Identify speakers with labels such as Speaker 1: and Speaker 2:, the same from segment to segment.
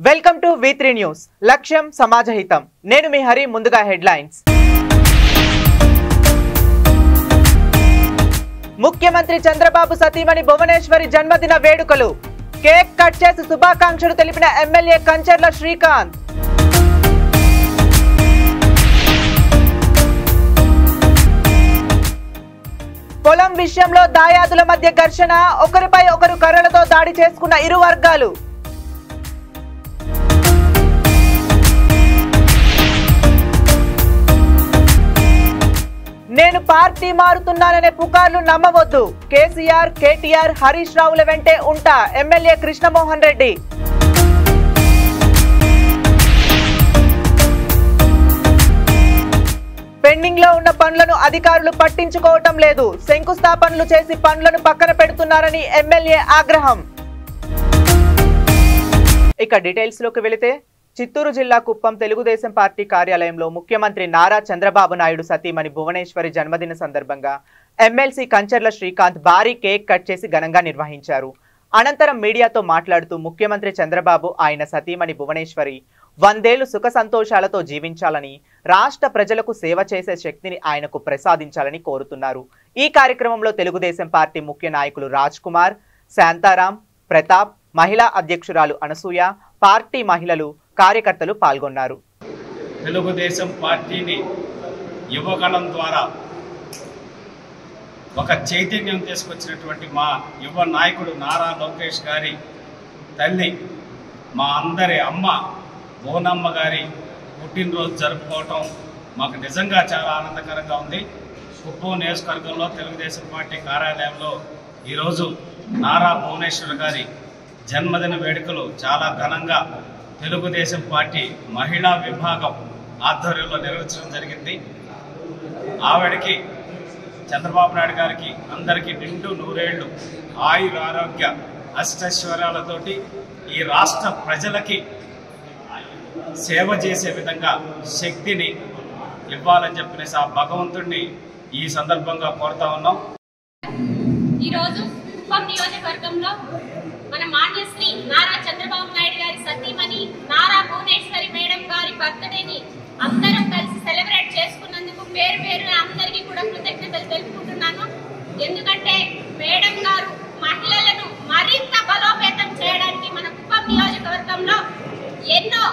Speaker 1: Welcome to V3 news. లక్ష్యం సమాజహితం. నేను మీ హరి. ముందుగా హెడ్లైన్స్. ముఖ్యమంత్రి చంద్రబాబు సతీమణి భువనేశ్వరి జన్మదిన వేడుకలు. కేక్ కట్ చేసి శుభాకాంక్షలు తెలిపిన ఎమ్మెల్యే కంచర్ల శ్రీకాంత్. పొలం విషయంలో దాయాదుల మధ్య ఘర్షణ. ఒకరిపై ఒకరు కర్రలతో దాడి చేసుకున్న ఇరు వర్గాలు. నేను పార్టీ మారుతున్నాననే పుకార్లు నమ్మవద్దు. కేసీఆర్, కేటీఆర్, హరీష్ రావుల వెంటే ఉంటా. ఎమ్మెల్యే కృష్ణమోహన్ రెడ్డి. పెండింగ్ లో ఉన్న పనులను అధికారులు పట్టించుకోవటం లేదు. శంకుస్థాపనలు చేసి పనులను పక్కన పెడుతున్నారని ఎమ్మెల్యే ఆగ్రహం. ఇక డీటెయిల్స్ లోకి వెళితే, చిత్తూరు జిల్లా కుప్పం తెలుగుదేశం పార్టీ కార్యాలయంలో ముఖ్యమంత్రి నారా చంద్రబాబు నాయుడు సతీమణి భువనేశ్వరి జన్మదిన సందర్భంగా ఎమ్మెల్సీ కంచర్ల శ్రీకాంత్ భారీ కేక్ కట్ చేసి ఘనంగా నిర్వహించారు. అనంతరం మీడియాతో మాట్లాడుతూ ముఖ్యమంత్రి చంద్రబాబు ఆయన సతీమణి భువనేశ్వరి 100 ఏళ్లు సుఖ సంతోషాలతో జీవించాలని, రాష్ట్ర ప్రజలకు సేవ చేసే శక్తిని ఆయనకు ప్రసాదించాలని కోరుతున్నారు. ఈ కార్యక్రమంలో తెలుగుదేశం పార్టీ ముఖ్య నాయకులు రాజ్ కుమార్, శాంతారాం, ప్రతాప్, మహిళా అధ్యక్షురాలు అనసూయ, పార్టీ మహిళలు, కార్యకర్తలు పాల్గొన్నారు.
Speaker 2: తెలుగుదేశం పార్టీని యువగణం ద్వారా ఒక చైతన్యం తీసుకొచ్చినటువంటి మా యువ నాయకుడు నారా లోకేష్ గారి తల్లి, మా అందరి అమ్మ బోనమ్మ గారి పుట్టినరోజు జరుపుకోవటం మాకు నిజంగా చాలా ఆనందకరంగా ఉంది. కుప్పం నియోజకవర్గంలో తెలుగుదేశం పార్టీ కార్యాలయంలో ఈరోజు నారా భువనేశ్వర్ గారి జన్మదిన వేడుకలు చాలా ఘనంగా తెలుగుదేశం పార్టీ మహిళా విభాగం ఆధ్వర్యంలో నిర్వహించడం జరిగింది. ఆవిడకి, చంద్రబాబు నాయుడు గారికి, అందరికీ నిండు 100 ఏళ్ళు ఆయుర ఆరోగ్య అష్టైశ్వర్యాలతోటి ఈ రాష్ట్ర ప్రజలకి సేవ చేసే విధంగా శక్తిని ఇవ్వాలని చెప్పినేసి ఆ భగవంతుడిని ఈ సందర్భంగా కోరుతా ఉన్నాం.
Speaker 3: ఈరోజు కుప్పం నియోజకవర్గంలో మన మాన్యశ్రీ నారా చంద్రబాబు నాయుడు గారి సతీమణి నారా భువనేశ్వరి మేడం గారి బర్త్డేని అందరం కలిసి సెలబ్రేట్ చేసుకున్నందుకు పేరు పేరున అందరికీ కూడా కృతజ్ఞతలు తెలుపుకుంటున్నాను. ఎందుకంటే మేడం గారు మహిళలను మరింత బలోపేతం చేయడానికి మన కుప్పం నియోజకవర్గంలో ఎన్నో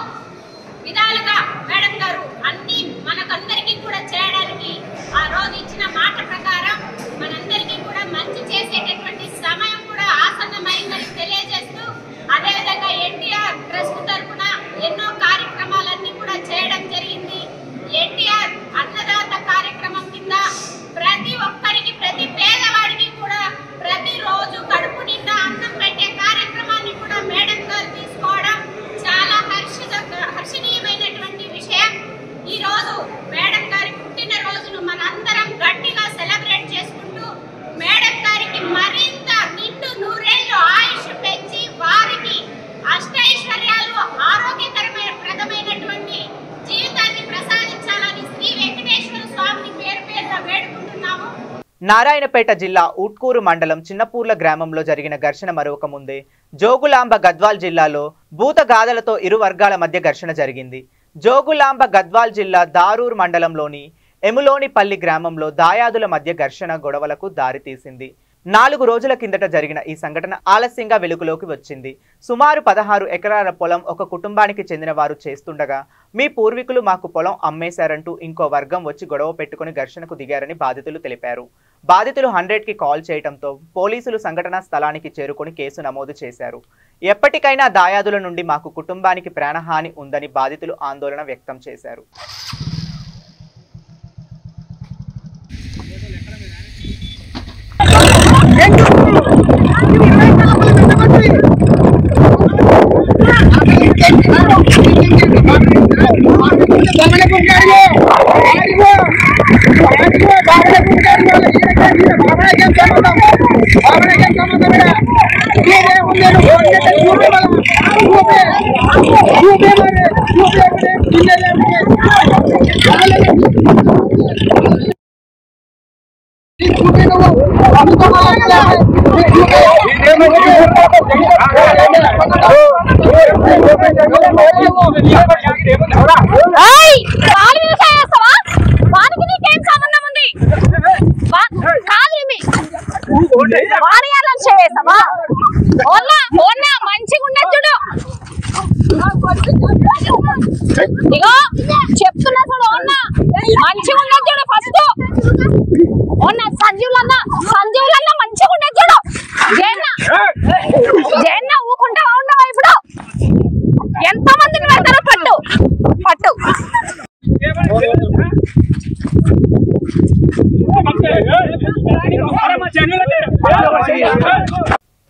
Speaker 3: విధాలుగా మేడం గారు అన్ని మనకందరికీ కూడా చేయడానికి ఆ రోజు ఇచ్చిన మాట ప్రకారం మనందరికీ కూడా మంచి చేసేటటువంటి సమయం కూడా ఆసన్నమైందని తెలియజేస్తూ, అదేవిధంగా ఎన్టీఆర్ ట్రస్ట్ తరఫున ఎన్నో కార్యక్రమాలన్నీ కూడా చేయడం జరిగింది. ఎన్టీఆర్ అన్నదాత కార్యక్రమం కింద ప్రతి ఒక్కరికి, ప్రతి పేదవాడికి కూడా ప్రతిరోజు కడుపు నిండా అన్నం పెట్టే కార్యక్రమాన్ని కూడా మేడం గారు తీసుకోవడం చాలా హర్షణీయమైనటువంటి విషయం. ఈ రోజు మేడం గారి పుట్టినరోజును మనందరం గట్టిగా సెలబ్రేట్ చేసుకుంటూ మేడం గారికి మరింత నిండు 100 ఏళ్ళు ఆయుష్ పెంచి వారికి అష్టైశ్వర్యాలు, ఆరోగ్యకరమైనటువంటి జీవితాన్ని ప్రసాదించాలని శ్రీ వెంకటేశ్వర స్వామిని పేరు పేరున వేడుకుంటున్నాము.
Speaker 1: నారాయణపేట జిల్లా ఊట్కూరు మండలం చిన్నపూర్ల గ్రామంలో జరిగిన ఘర్షణ మరొక ముందే జోగులాంబ గద్వాల్ జిల్లాలో భూతగాథలతో ఇరు వర్గాల మధ్య ఘర్షణ జరిగింది. జోగులాంబ గద్వాల్ జిల్లా దారూర్ మండలంలోని ఎములోనిపల్లి గ్రామంలో దాయాదుల మధ్య ఘర్షణ గొడవలకు దారితీసింది. 4 రోజుల కిందట జరిగిన ఈ సంఘటన ఆలస్యంగా వెలుగులోకి వచ్చింది. సుమారు 16 ఎకరాల పొలం ఒక కుటుంబానికి చెందిన వారు చేస్తుండగా మీ పూర్వీకులు మాకు పొలం అమ్మేశారంటూ ఇంకో వర్గం వచ్చి గొడవ పెట్టుకుని ఘర్షణకు దిగారని బాధితులు తెలిపారు. బాధితులు 100కి కాల్ చేయడంతో పోలీసులు సంఘటనా స్థలానికి చేరుకుని కేసు నమోదు చేశారు. ఎప్పటికైనా దాయాదుల నుండి మాకు కుటుంబానికి ప్రాణహాని ఉందని బాధితులు ఆందోళన వ్యక్తం చేశారు.
Speaker 4: Thank you.
Speaker 3: నీకేం సంబంధం ఉంది? మంచిగా ఉండదు చూడు. ఇగో చెప్తున్నా చూడు, మంచిగా ఉండదు చూడు. ఫస్ట్ సంజీవులన్నా మంచిగా ఉండదు చూడు. జయన్న ఊకుంటావా ఉండవా? ఇప్పుడు ఎంత మందిని పెడతారో పట్టు పట్టు.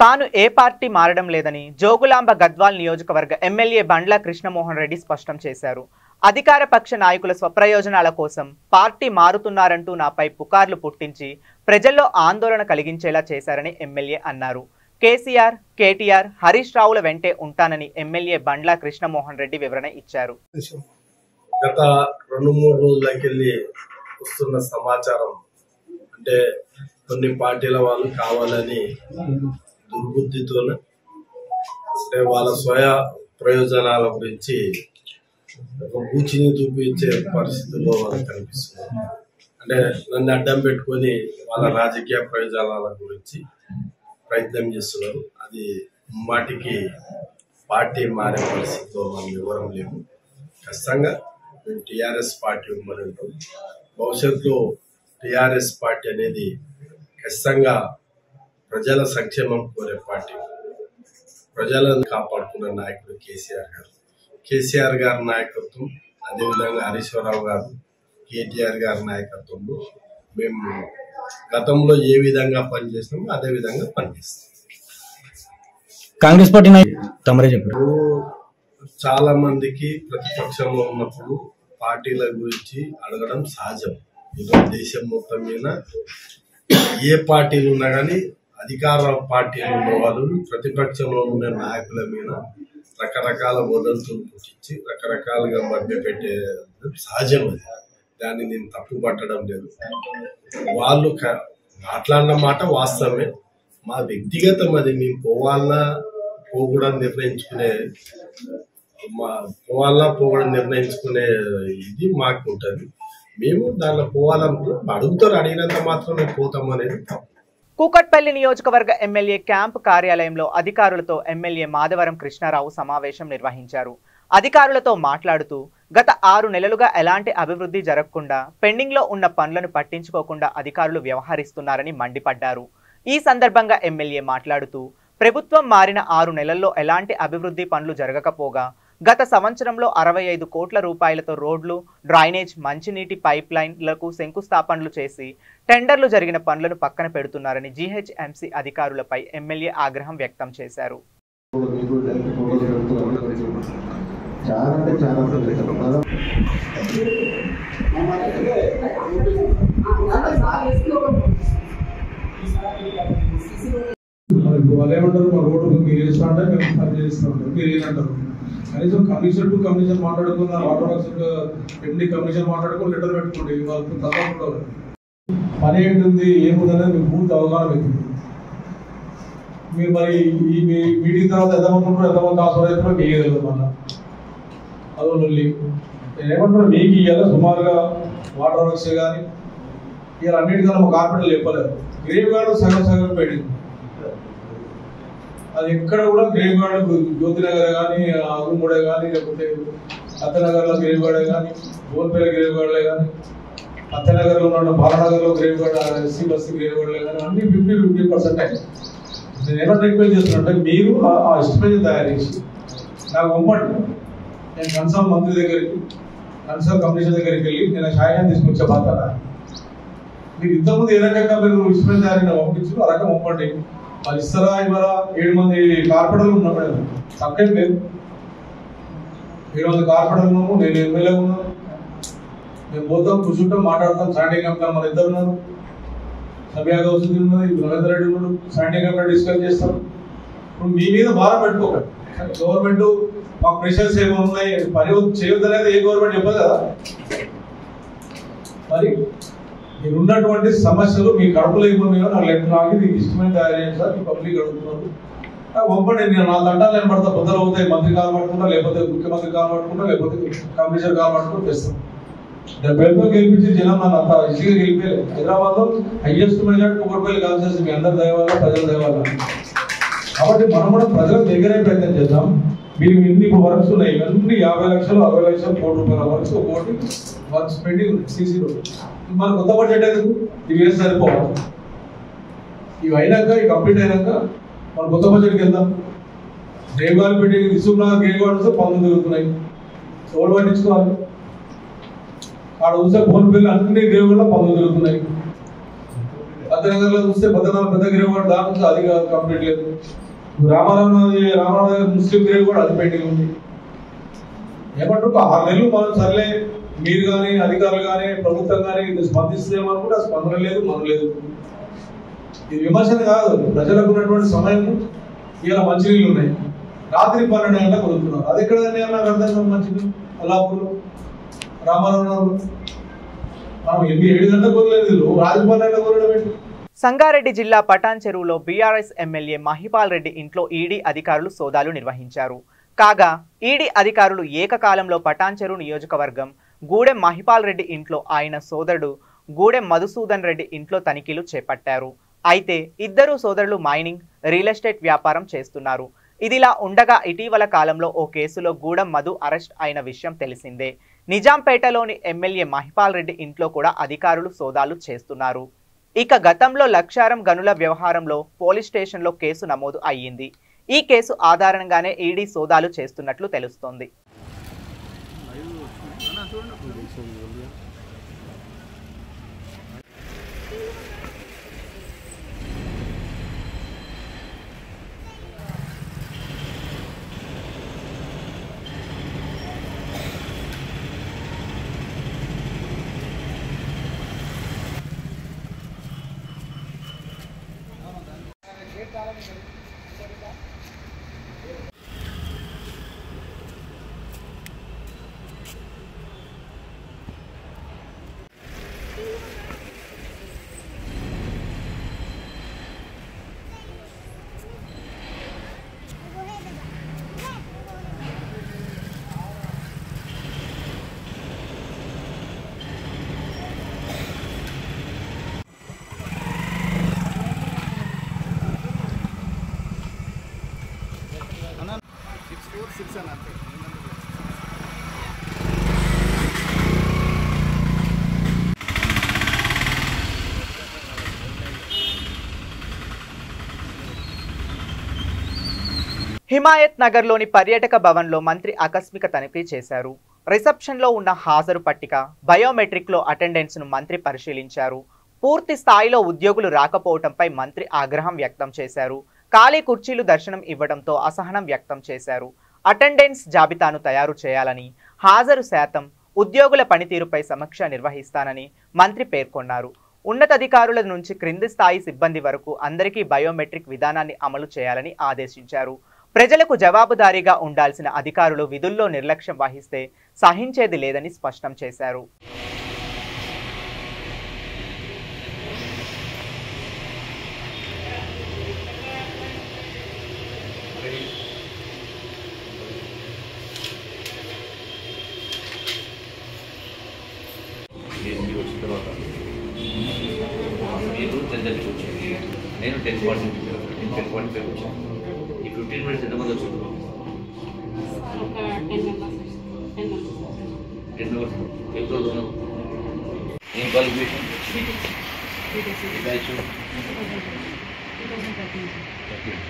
Speaker 1: తాను ఏ పార్టీ మారడం లేదని జోగులాంబ గద్వాల్ నియోజకవర్గ ఎమ్మెల్యే బండ్ల కృష్ణమోహన్ రెడ్డి స్పష్టం చేశారు. అధికార పక్ష నాయకుల స్వప్రయోజనాల కోసం పార్టీ మారుతున్నారంటూ నాపై పుకార్లు పుట్టించి ప్రజల్లో ఆందోళన కలిగించేలా చేశారని ఎమ్మెల్యే అన్నారు. కేసీఆర్, కేటీఆర్, హరీష్ రావుల వెంటే ఉంటానని ఎమ్మెల్యే బండ్ల కృష్ణమోహన్ రెడ్డి వివరణ ఇచ్చారు.
Speaker 4: గత 2-3 రోజులకెళ్ళి వస్తున్న సమాచారం అంటే కొన్ని పార్టీల వాళ్ళు కావాలని దుర్బుద్ధితో అంటే వాళ్ళ స్వయ ప్రయోజనాల గురించి ఒక బూచిని చూపించే పరిస్థితుల్లో వాళ్ళకి కనిపిస్తుంది. అంటే నన్ను అడ్డం పెట్టుకొని వాళ్ళ రాజకీయ ప్రయోజనాల గురించి ప్రయత్నం చేస్తున్నారు. అది మాటికి పార్టీ మారే పరిస్థితిలో మనం వివరం లేము. ఖచ్చితంగా మేము టీఆర్ఎస్ పార్టీ ఉమ్మడి ఉంటాం. భవిష్యత్తులో టీఆర్ఎస్ పార్టీ అనేది ఖచ్చితంగా ప్రజల సంక్షేమం కోరే పార్టీ. ప్రజలను కాపాడుకున్న నాయకుడు కేసీఆర్ గారి నాయకత్వం, అదేవిధంగా హరీష్ రావు గారు, కేటీఆర్ గారి నాయకత్వంలో మేము గతంలో ఏ విధంగా పనిచేస్తామో అదే విధంగా పనిచేస్తాం.
Speaker 5: కాంగ్రెస్ పార్టీ తమరే చెప్పారు.
Speaker 4: చాలా మందికి ప్రతిపక్షంలో ఉన్నప్పుడు పార్టీల గురించి అడగడం సహజం. ఈరోజు దేశం మొత్తం మీద ఏ పార్టీలు ఉన్నా కానీ అధికార పార్టీలు ఉన్న వాళ్ళు ప్రతిపక్షంలో ఉన్న నాయకుల మీద రకరకాల వదంతులు పుట్టించి రకరకాలుగా మధ్య పెట్టే సహజం. అది దాన్ని నేను తప్పు పట్టడం లేదు. వాళ్ళు మాట్లాడిన మాట వాస్తవమే. మా వ్యక్తిగతం అది. మేము పోవాలన్నా పోకూడదు నిర్ణయించుకునే ఇది మాకు ఉంటుంది. మేము దానిలో పోవాలనుకున్నాం. అడుగుతారు, అడిగినంత మాత్రం మేము పోతాం అనేది తప్పు.
Speaker 1: కూకట్పల్లి నియోజకవర్గ ఎమ్మెల్యే క్యాంప్ కార్యాలయంలో అధికారులతో ఎమ్మెల్యే మాధవరం కృష్ణారావు సమావేశం నిర్వహించారు. అధికారులతో మాట్లాడుతూ గత 6 నెలలుగా ఎలాంటి అభివృద్ధి జరగకుండా పెండింగ్లో ఉన్న పనులను పట్టించుకోకుండా అధికారులు వ్యవహరిస్తున్నారని మండిపడ్డారు. ఈ సందర్భంగా ఎమ్మెల్యే మాట్లాడుతూ ప్రభుత్వం మారిన 6 నెలల్లో ఎలాంటి అభివృద్ధి పనులు జరగకపోగా గత సంవత్సరంలో 65 కోట్ల రూపాయలతో రోడ్లు, డ్రైనేజ్, మంచినీటి పైప్ లైన్లకు శంకుస్థాపనలు చేసి టెండర్లు జరిగిన పనులను పక్కన పెడుతున్నారని జీహెచ్ఎంసీ అధికారులపై ఎమ్మెల్యే ఆగ్రహం వ్యక్తం చేశారు.
Speaker 6: వాళ్ళు ఏమంటారు, మా రోడ్డు మీరు చేస్తా అంటే మేము పని చేస్తూ ఉంటాం, మీరు ఏమంటారు. కనీసం కమిషన్ టు కమిషన్ మాట్లాడుకున్న వాటర్ వర్క్స్ ఎండి కమిషన్ మాట్లాడుకుని లెటర్ పెట్టుకోండి. వాళ్ళకి తప్పకుండా పని ఏంటుంది ఏముందనేది మీకు పూర్తి అవగాహన అవుతుంది. మీరు మరి ఈ మీటింగ్ తర్వాత ఎంతమంది ఉంటారు, ఎంతమంది హాస్పిటల్ అయితే మీకు ఇవ్వలేదు. మళ్ళీ అదో లొల్లి. నేను ఏమంటారు, మీకు ఇవ్వాలి సుమారుగా వాటర్ వర్క్స్ కానీ ఇవాళ అన్నిటికన్నా మా కార్పొరేట్లు చెప్పలేదు. గ్రేవ్ గార్డు సగం పెట్టింది. అది ఎక్కడ కూడా గ్రేవ్ గార్డు జ్యోతినగర్ కానీ, అగుమూడే కానీ, లేకపోతే అత్తనగర్లో గ్రేవ్ గార్డే కానీ, గోల్పేట గ్రేవ్ గార్డులే కానీ, అత్తనగర్లో ఉన్న బాలనగర్లో గ్రేవ్ గార్డ్, ఎస్సీ బస్సీ గ్రేవ్ గార్డులే కానీ అన్ని 50% అయింది. నేను ఏమైనా రిక్వెస్ట్ చేస్తున్నట్టే మీరు ఆ ఎస్టిమేషన్ తయారు చేసి నాకు పంపండి. నేను కన్సర్న్ మంత్రి దగ్గరికి, కన్సర్న్ కమిషన్ దగ్గరికి వెళ్ళి నేను సాయం తీసుకొచ్చే బాధ్యత. మీరు ఇంతకుముందు ఏ రకంగా మీరు ఎస్టిమేషన్ తయారీ పంపించు, ఆ రకం పంపండి. మరి ఇస్తారా ఇవ్వరా? 7 మంది కార్పొరేటర్లు ఉన్నాం మేడం, తప్పేం లేదు. 7 మంది కార్పొరేటర్లు ఉన్నాము, నేను ఎమ్మెల్యే ఉన్నాను. మేము పోతాం, కూర్చుంటాం, మాట్లాడతాం. స్టాండింగ్ కమిటీ మన ఇద్దరు ఉన్నారు, సభ్యా గౌసుద్దీన్ ఉన్నది, రవీంద్ర రెడ్డి ఉన్నాడు. స్టాండింగ్ కమిటీ డిస్కస్ చేస్తాం. ఇప్పుడు మీ మీద భారం పెట్టుకోకండి. గవర్నమెంట్ మాకు ప్రెషర్స్ ఏమో ఉన్నాయి, పని చేయొద్దు అనేది ఏ గవర్నమెంట్ చెప్పదు కదా. మరి మీరు ఉన్నటువంటి సమస్యలు మీ కడుపులో ఏమున్నాయో నాకు లెక్క నాకు ఇది ఇష్టమైన తయారు చేయండి సార్, మీ పబ్లిక్ అడుగుతున్నారు. పంపండి, నేను నా తంటాలు నేను పడతా, బుద్ధలు అవుతాయి, మంత్రి కాలు పట్టుకుంటా, లేకపోతే ముఖ్యమంత్రి కాలు పట్టుకుంటా, లేకపోతే కమిషనర్ కాలు పట్టుకుంటూ తెస్తాం. 70 గెలిపించి జనం నన్ను అంత ఈజీగా గెలిపేయాలి. హైదరాబాద్ లో హైయెస్ట్ మెజార్టీ కూకట్పల్లి కాన్స్టిట్యూన్సీ మీ అందరి దయవల్ల, ప్రజల దయవల్ల. కాబట్టి మనం కూడా ప్రజలకు దగ్గరే ప్రయత్నం చేద్దాం. మీరు ఇన్ని వర్క్స్ ఉన్నాయి, ఇవన్నీ 50 లక్షలు 60 లక్షలు కోటి రూపాయల వర్క్స్, ఒకటి వర్క్స్ పెండింగ్ ఉంది. సీసీ రోడ్ మన కొత్త బడ్జెట్ ఎందుకు, ఇవి వేసి సరిపోవాలి. ఇవి అయినాక, ఇవి కంప్లీట్ అయినాక మనం కొత్త బడ్జెట్కి వెళ్దాం. గ్రేవ్గార్డ్ పెట్టి విసుకున్న గ్రేవ్గార్డ్స్ 19 తిరుగుతున్నాయి, ఎవరు పట్టించుకోవాలి? ఆడ చూస్తే ఫోన్పేలు అన్ని గ్రేవ్గార్డ్లో 19 తిరుగుతున్నాయి. భద్రనగర్లో చూస్తే భద్రనగర్ పెద్ద గ్రేవ్గార్డ్ దాని నుంచి అది కంప్లీట్ లేదు. రామారావు ముస్లిం గ్రేవ్గార్డ్ అది పెండింగ్ ఉంది. ఏమంటారు 6 నెలలు మనం సర్లే, మీరు కానీ అధికారులు కానీ ప్రభుత్వం కానీ స్పందిస్తుందేమనుకుంటే ఆ స్పందన లేదు, మనం లేదు. ఇది విమర్శన కాదు, ప్రజలకు ఉన్నటువంటి సమయం. ఇలా మంచినీళ్ళు ఉన్నాయి, రాత్రి 12 గంటలకు కొడుతున్నారు. అది ఎక్కడ నాకు అర్థం కాదు. మంచినీళ్ళు అల్లాపూర్లో, రామారావు మనం 7 గంటలకు వదలేదు, రాత్రి 12 గంటలకు వదలడం ఏంటి?
Speaker 1: సంగారెడ్డి జిల్లా పటాన్ చెరువులో బీఆర్ఎస్ ఎమ్మెల్యే మహిపాల్ రెడ్డి ఇంట్లో ఈడీ అధికారులు సోదాలు నిర్వహించారు. కాగా ఈడీ అధికారులు ఏకకాలంలో పటాన్ చెరువు నియోజకవర్గం గూడెం మహిపాల్ రెడ్డి ఇంట్లో, ఆయన సోదరుడు గూడెం మధుసూదన్ రెడ్డి ఇంట్లో తనిఖీలు చేపట్టారు. అయితే ఇద్దరు సోదరులు మైనింగ్, రియల్ ఎస్టేట్ వ్యాపారం చేస్తున్నారు. ఇదిలా ఉండగా ఇటీవల కాలంలో ఓ కేసులో గూడెం మధు అరెస్ట్ అయిన విషయం తెలిసిందే. నిజాంపేటలోని ఎమ్మెల్యే మహిపాల్ రెడ్డి ఇంట్లో కూడా అధికారులు సోదాలు చేస్తున్నారు. ఇక గతంలో లక్షారం గనుల వ్యవహారంలో పోలీస్ స్టేషన్లో కేసు నమోదు అయ్యింది. ఈ కేసు ఆధారంగానే ఈడీ సోదాలు చేస్తున్నట్లు తెలుస్తోంది. హిమాయత్ నగర్లోని పర్యాటక భవన్లో మంత్రి ఆకస్మిక తనిఖీ చేశారు. రిసెప్షన్లో ఉన్న హాజరు పట్టిక, బయోమెట్రిక్లో అటెండెన్స్ను మంత్రి పరిశీలించారు. పూర్తి స్థాయిలో ఉద్యోగులు రాకపోవడంపై మంత్రి ఆగ్రహం వ్యక్తం చేశారు. ఖాళీ కుర్చీలు దర్శనం ఇవ్వడంతో అసహనం వ్యక్తం చేశారు. అటెండెన్స్ జాబితాను తయారు చేయాలని, హాజరు శాతం, ఉద్యోగుల పనితీరుపై సమీక్ష నిర్వహిస్తానని మంత్రి పేర్కొన్నారు. ఉన్నతాధికారుల నుంచి క్రింది స్థాయి సిబ్బంది వరకు అందరికీ బయోమెట్రిక్ విధానాన్ని అమలు చేయాలని ఆదేశించారు. ప్రజలకు జవాబుదారీగా ఉండాల్సిన అధికారులు విధుల్లో నిర్లక్ష్యం వహిస్తే సహించేది లేదని స్పష్టం చేశారు.
Speaker 7: నేను 10:45 వచ్చాను. ఈ 15 మినిట్స్ ఎంతమంది వచ్చారు? 10 మెంబర్స్. ఏం క్వాలిఫికేషన్?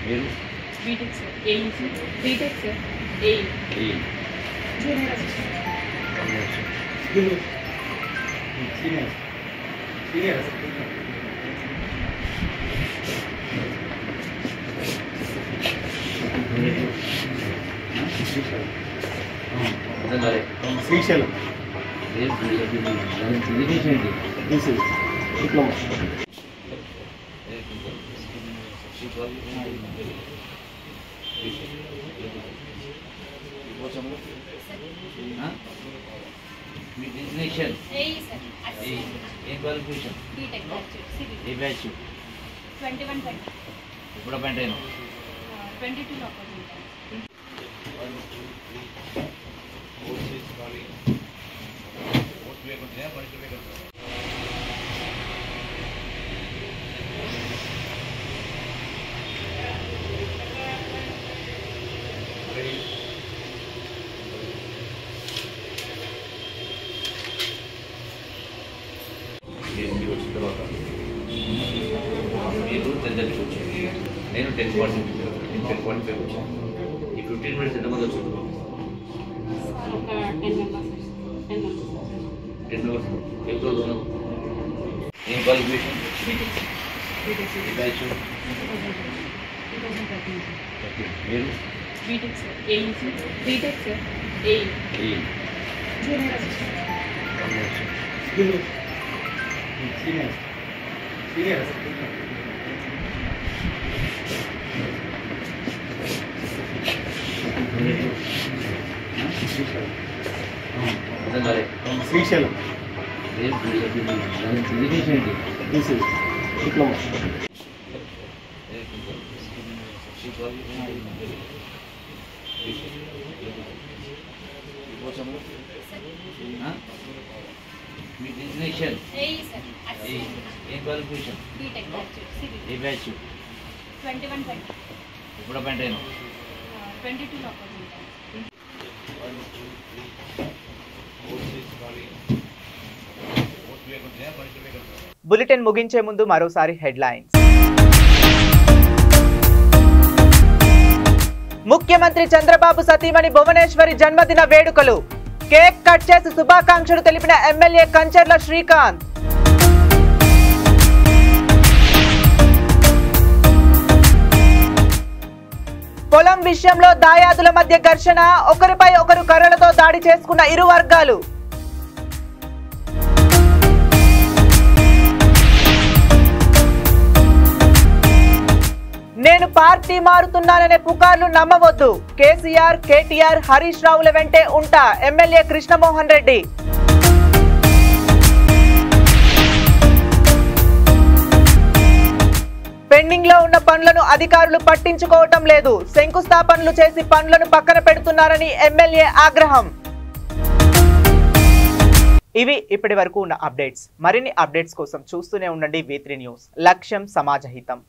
Speaker 7: మీరు
Speaker 3: B Tech sir, B Tech sir,
Speaker 7: Srisailam diploma. మీ డిజిగ్నేషన్ ఏం క్వాలిఫికేషన్? ఏ బ్యాచ్?
Speaker 3: 21-20.
Speaker 7: ఎప్పుడు అపాయింట్ అయినా?
Speaker 3: 22 లో opposite.
Speaker 7: మీరు 10:30 వచ్చేది, నేను 10:45 వచ్చాను. ఈ 15 minutes ఎంతమంది వచ్చారు?
Speaker 3: ఒక 10 members.
Speaker 7: ఏ ప్రోగ్రామ్? ఏం క్వాలిఫికేషన్? బ్యాచ్ మీరు
Speaker 3: B Tech sir, A E C B Tech sir, A E junior assistant.
Speaker 5: Srisailam diploma.
Speaker 7: మీ డిజిగ్నేషన్
Speaker 3: ఏఈ సార్,
Speaker 7: ఏం క్వాలిఫికేషన్?
Speaker 3: B Tech batch civil.
Speaker 7: ఏ బ్యాచ్?
Speaker 3: 21-20.
Speaker 7: ఇప్పుడు అపాయింట్ అయినా?
Speaker 3: 22 లో opposite.
Speaker 1: బులెటిన్ ముగించే ముందు మరోసారి హెడ్లైన్స్. ముఖ్యమంత్రి చంద్రబాబు సతీమణి భువనేశ్వరి జన్మదిన వేడుకలు. కేక్ కట్ చేసి శుభాకాంక్షలు తెలిపిన ఎమ్మెల్యే కంచర్ల శ్రీకాంత్. పొలం విషయంలో దాయాదుల మధ్య ఘర్షణ. ఒకరిపై ఒకరు కర్రలతో దాడి చేసుకున్న ఇరు వర్గాలు. నేను పార్టీ మారుతున్నాననే పుకార్లు నమ్మవద్దు. కేసీఆర్, కేటీఆర్, హరీష్ రావుల వెంటే ఉంటా ఎమ్మెల్యే కృష్ణమోహన్ రెడ్డి. పెండింగ్ లో ఉన్న పనులను అధికారులు పట్టించుకోవటం లేదు. శంకుస్థాపనలు చేసి పనులను పక్కన పెడుతున్నారని ఎమ్మెల్యే ఆగ్రహం. ఇవి ఇప్పటి వరకు ఉన్న అప్డేట్స్. మరిన్ని అప్డేట్స్ కోసం చూస్తూనే ఉండండి V3 న్యూస్. లక్ష్యం సమాజ హితం.